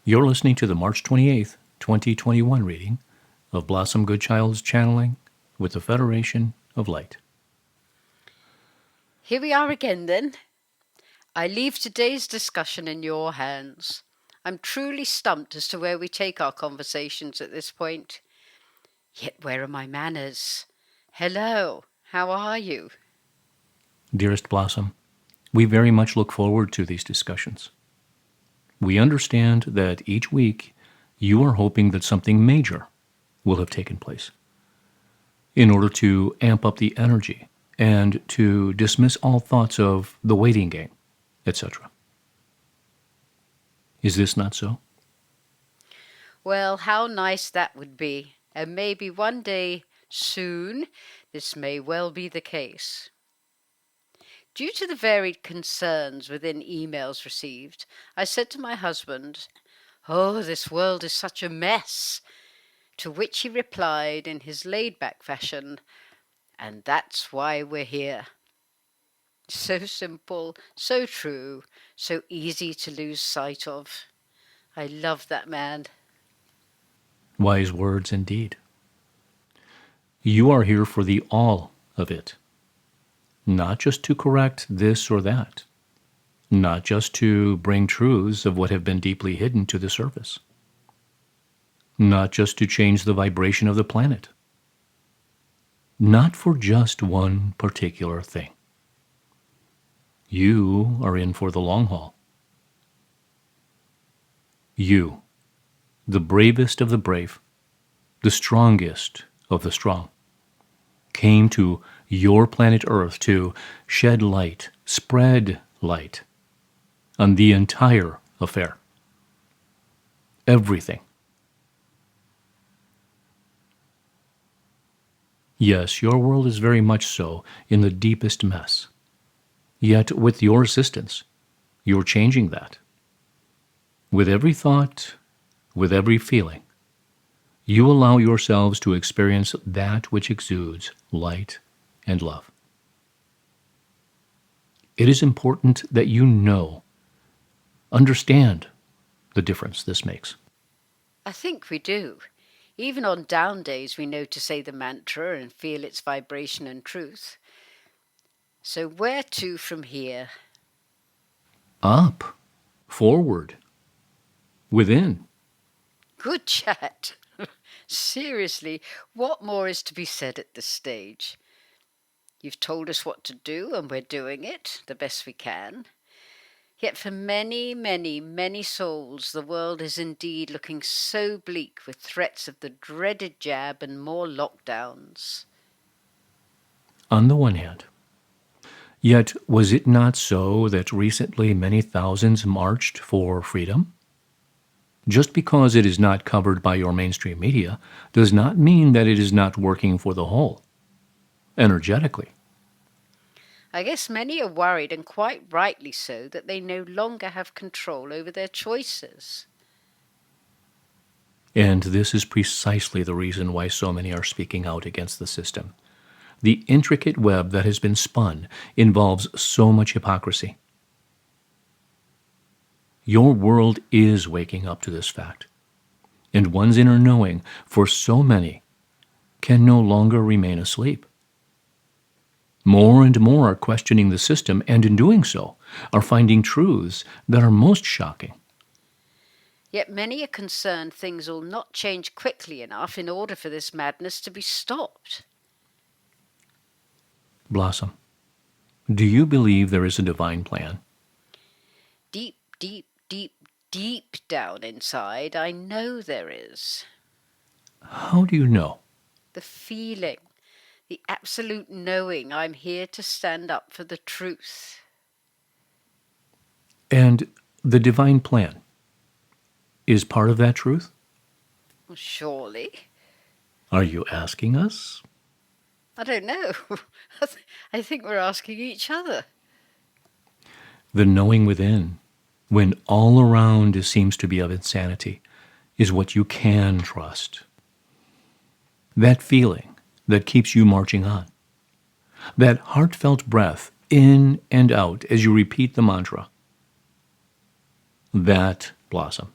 You're listening to the March 28th, 2021 reading of Blossom Goodchild's Channeling with the Federation of Light. Here we are again then. I leave today's discussion in your hands. I'm truly stumped as to where we take our conversations at this point. Yet where are my manners? Hello, how are you? Dearest Blossom, we very much look forward to these discussions. We understand that each week you are hoping that something major will have taken place in order to amp up the energy and to dismiss all thoughts of the waiting game, etc. Is this not so? Well, how nice that would be, and maybe one day soon this may well be the case. Due to the varied concerns within emails received, I said to my husband, "Oh, this world is such a mess." To which he replied in his laid-back fashion, "And that's why we're here." So simple, so true, so easy to lose sight of. I love that man. Wise words indeed. You are here for the all of it, not just to correct this or that, not just to bring truths of what have been deeply hidden to the surface, not just to change the vibration of the planet, not for just one particular thing. You are in for the long haul. You, the bravest of the brave, the strongest of the strong, came to your planet Earth to shed light, spread light on the entire affair. Everything. Yes, your world is very much so in the deepest mess. Yet, with your assistance, you're changing that. With every thought, with every feeling, you allow yourselves to experience that which exudes light and love. It is important that you understand the difference this makes. I think we do. Even on down days, we know to say the mantra and feel its vibration and truth. So where to from here? Up, forward, within. Good chat. Seriously, what more is to be said at this stage? You've told us what to do, and we're doing it the best we can. Yet for many, many, many souls, the world is indeed looking so bleak with threats of the dreaded jab and more lockdowns. On the one hand. Yet, was it not so that recently many thousands marched for freedom? Just because it is not covered by your mainstream media does not mean that it is not working for the whole, energetically. I guess many are worried, and quite rightly so, that they no longer have control over their choices. And this is precisely the reason why so many are speaking out against the system. The intricate web that has been spun involves so much hypocrisy. Your world is waking up to this fact, and one's inner knowing, for so many, can no longer remain asleep. More and more are questioning the system, and in doing so, are finding truths that are most shocking. Yet many are concerned things will not change quickly enough in order for this madness to be stopped. Blossom, do you believe there is a divine plan? Deep, deep, deep, deep down inside, I know there is. How do you know? The feeling, the absolute knowing I'm here to stand up for the truth. And the divine plan is part of that truth? Surely. Are you asking us? I don't know. I think we're asking each other. The knowing within, when all around seems to be of insanity, is what you can trust. That feeling that keeps you marching on. That heartfelt breath in and out as you repeat the mantra. That, Blossom,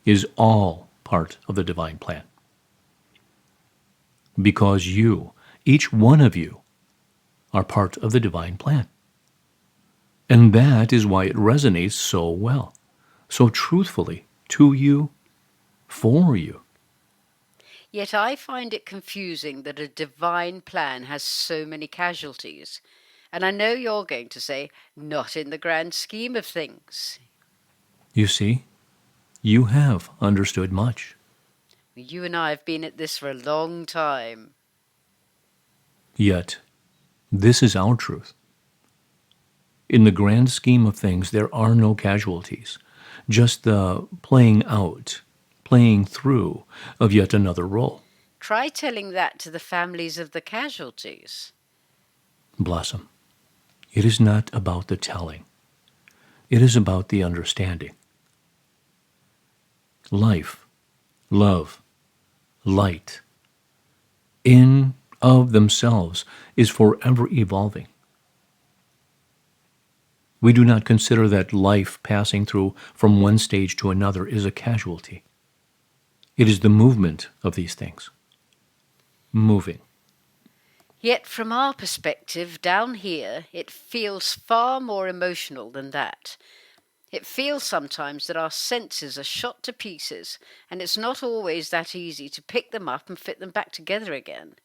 is all part of the divine plan. Because you, each one of you, are part of the divine plan. And that is why it resonates so well, so truthfully, to you, for you. Yet I find it confusing that a divine plan has so many casualties. And I know you're going to say, not in the grand scheme of things. You see, you have understood much. You and I have been at this for a long time. Yet, this is our truth. In the grand scheme of things, there are no casualties, just the playing out, playing through of yet another role. Try telling that to the families of the casualties. Blossom, it is not about the telling. It is about the understanding. Life, love, light, in of themselves, is forever evolving. We do not consider that life passing through from one stage to another is a casualty. It is the movement of these things. Moving. Yet from our perspective down here, it feels far more emotional than that. It feels sometimes that our senses are shot to pieces, and it's not always that easy to pick them up and fit them back together again.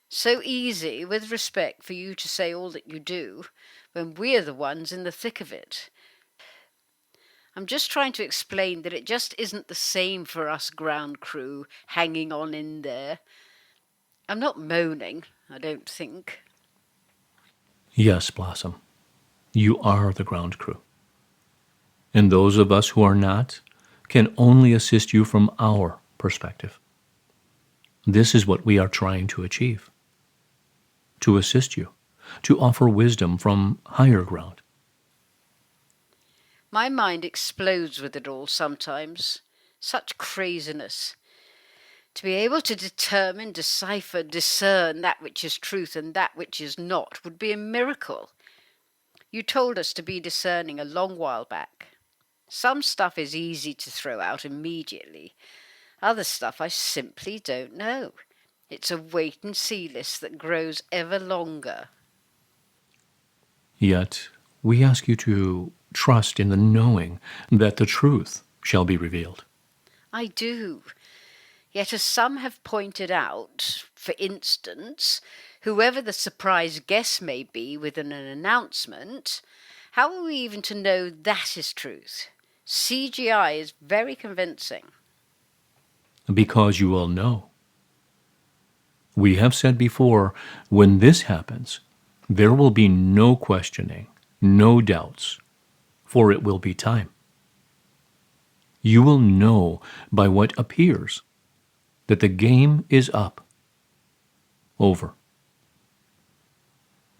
So easy, with respect, for you to say all that you do, when we're the ones in the thick of it. I'm just trying to explain that it just isn't the same for us ground crew hanging on in there. I'm not moaning, I don't think. Yes, Blossom, you are the ground crew. And those of us who are not can only assist you from our perspective. This is what we are trying to achieve. To assist you, to offer wisdom from higher ground. My mind explodes with it all sometimes. Such craziness. To be able to determine, decipher, discern that which is truth and that which is not would be a miracle. You told us to be discerning a long while back. Some stuff is easy to throw out immediately. Other stuff I simply don't know. It's a wait and see list that grows ever longer. Yet, we ask you to trust in the knowing that the truth shall be revealed. I do. Yet as some have pointed out, for instance, whoever the surprise guest may be within an announcement, how are we even to know that is truth? CGI is very convincing. Because you will know. We have said before, when this happens, there will be no questioning, no doubts, for it will be time. You will know by what appears that the game is up, over.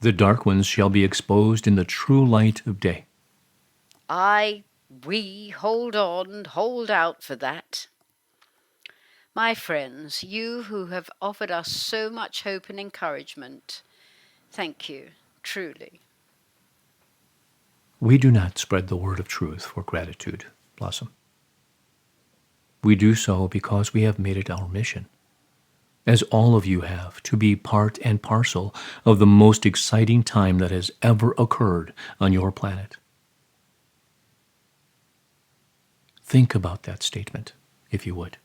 The dark ones shall be exposed in the true light of day. We hold on, hold out for that. My friends, you who have offered us so much hope and encouragement, thank you, truly. We do not spread the word of truth for gratitude, Blossom. We do so because we have made it our mission, as all of you have, to be part and parcel of the most exciting time that has ever occurred on your planet. Think about that statement, if you would.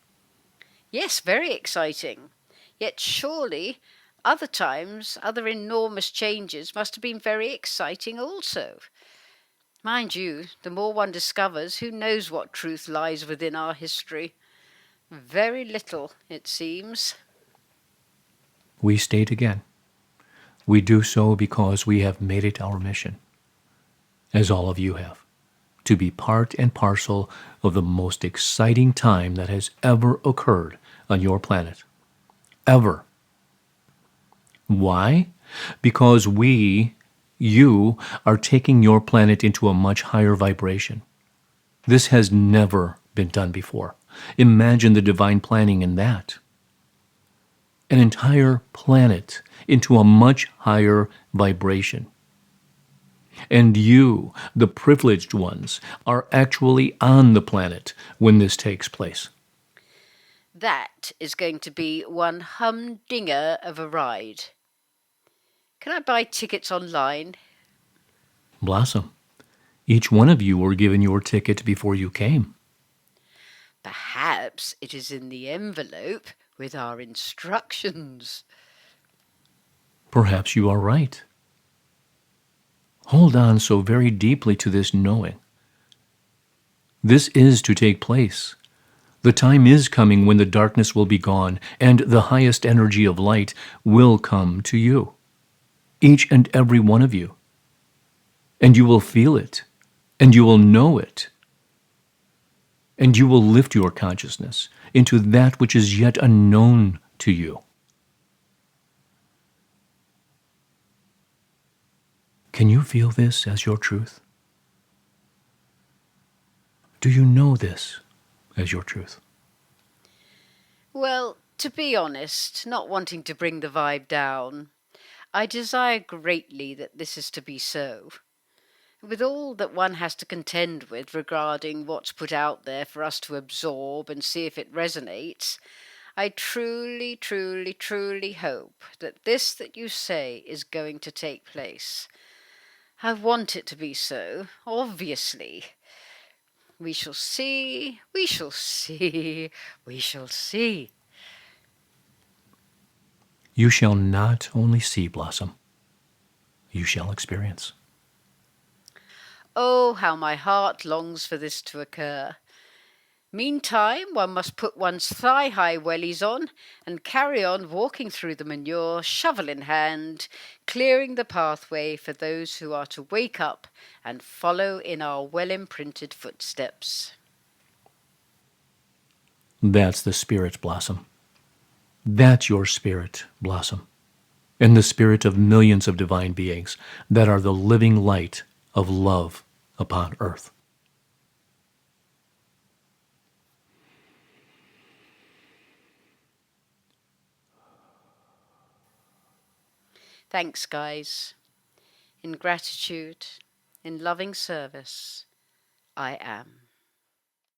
Yes, very exciting. Yet surely other times, other enormous changes must have been very exciting also. Mind you, the more one discovers, who knows what truth lies within our history? Very little, it seems. We state again, we do so because we have made it our mission, as all of you have, to be part and parcel of the most exciting time that has ever occurred on your planet. Ever. Why? Because you, are taking your planet into a much higher vibration. This has never been done before. Imagine the divine planning in that. An entire planet into a much higher vibration. And you, the privileged ones, are actually on the planet when this takes place. That is going to be one humdinger of a ride. Can I buy tickets online? Blossom, each one of you were given your ticket before you came. Perhaps it is in the envelope with our instructions. Perhaps you are right. Hold on so very deeply to this knowing. This is to take place. The time is coming when the darkness will be gone and the highest energy of light will come to you, each and every one of you. And you will feel it, and you will know it, and you will lift your consciousness into that which is yet unknown to you. Can you feel this as your truth? Do you know this as your truth? Well, to be honest, not wanting to bring the vibe down, I desire greatly that this is to be so. With all that one has to contend with regarding what's put out there for us to absorb and see if it resonates, I truly, truly, truly hope that this that you say is going to take place. I want it to be so, obviously. We shall see, we shall see, we shall see. You shall not only see, Blossom, you shall experience. Oh, how my heart longs for this to occur. Meantime, one must put one's thigh-high wellies on and carry on walking through the manure, shovel in hand, clearing the pathway for those who are to wake up and follow in our well-imprinted footsteps. That's the spirit, Blossom. That's your spirit, Blossom, and the spirit of millions of divine beings that are the living light of love upon earth. Thanks, guys. In gratitude, in loving service, I am.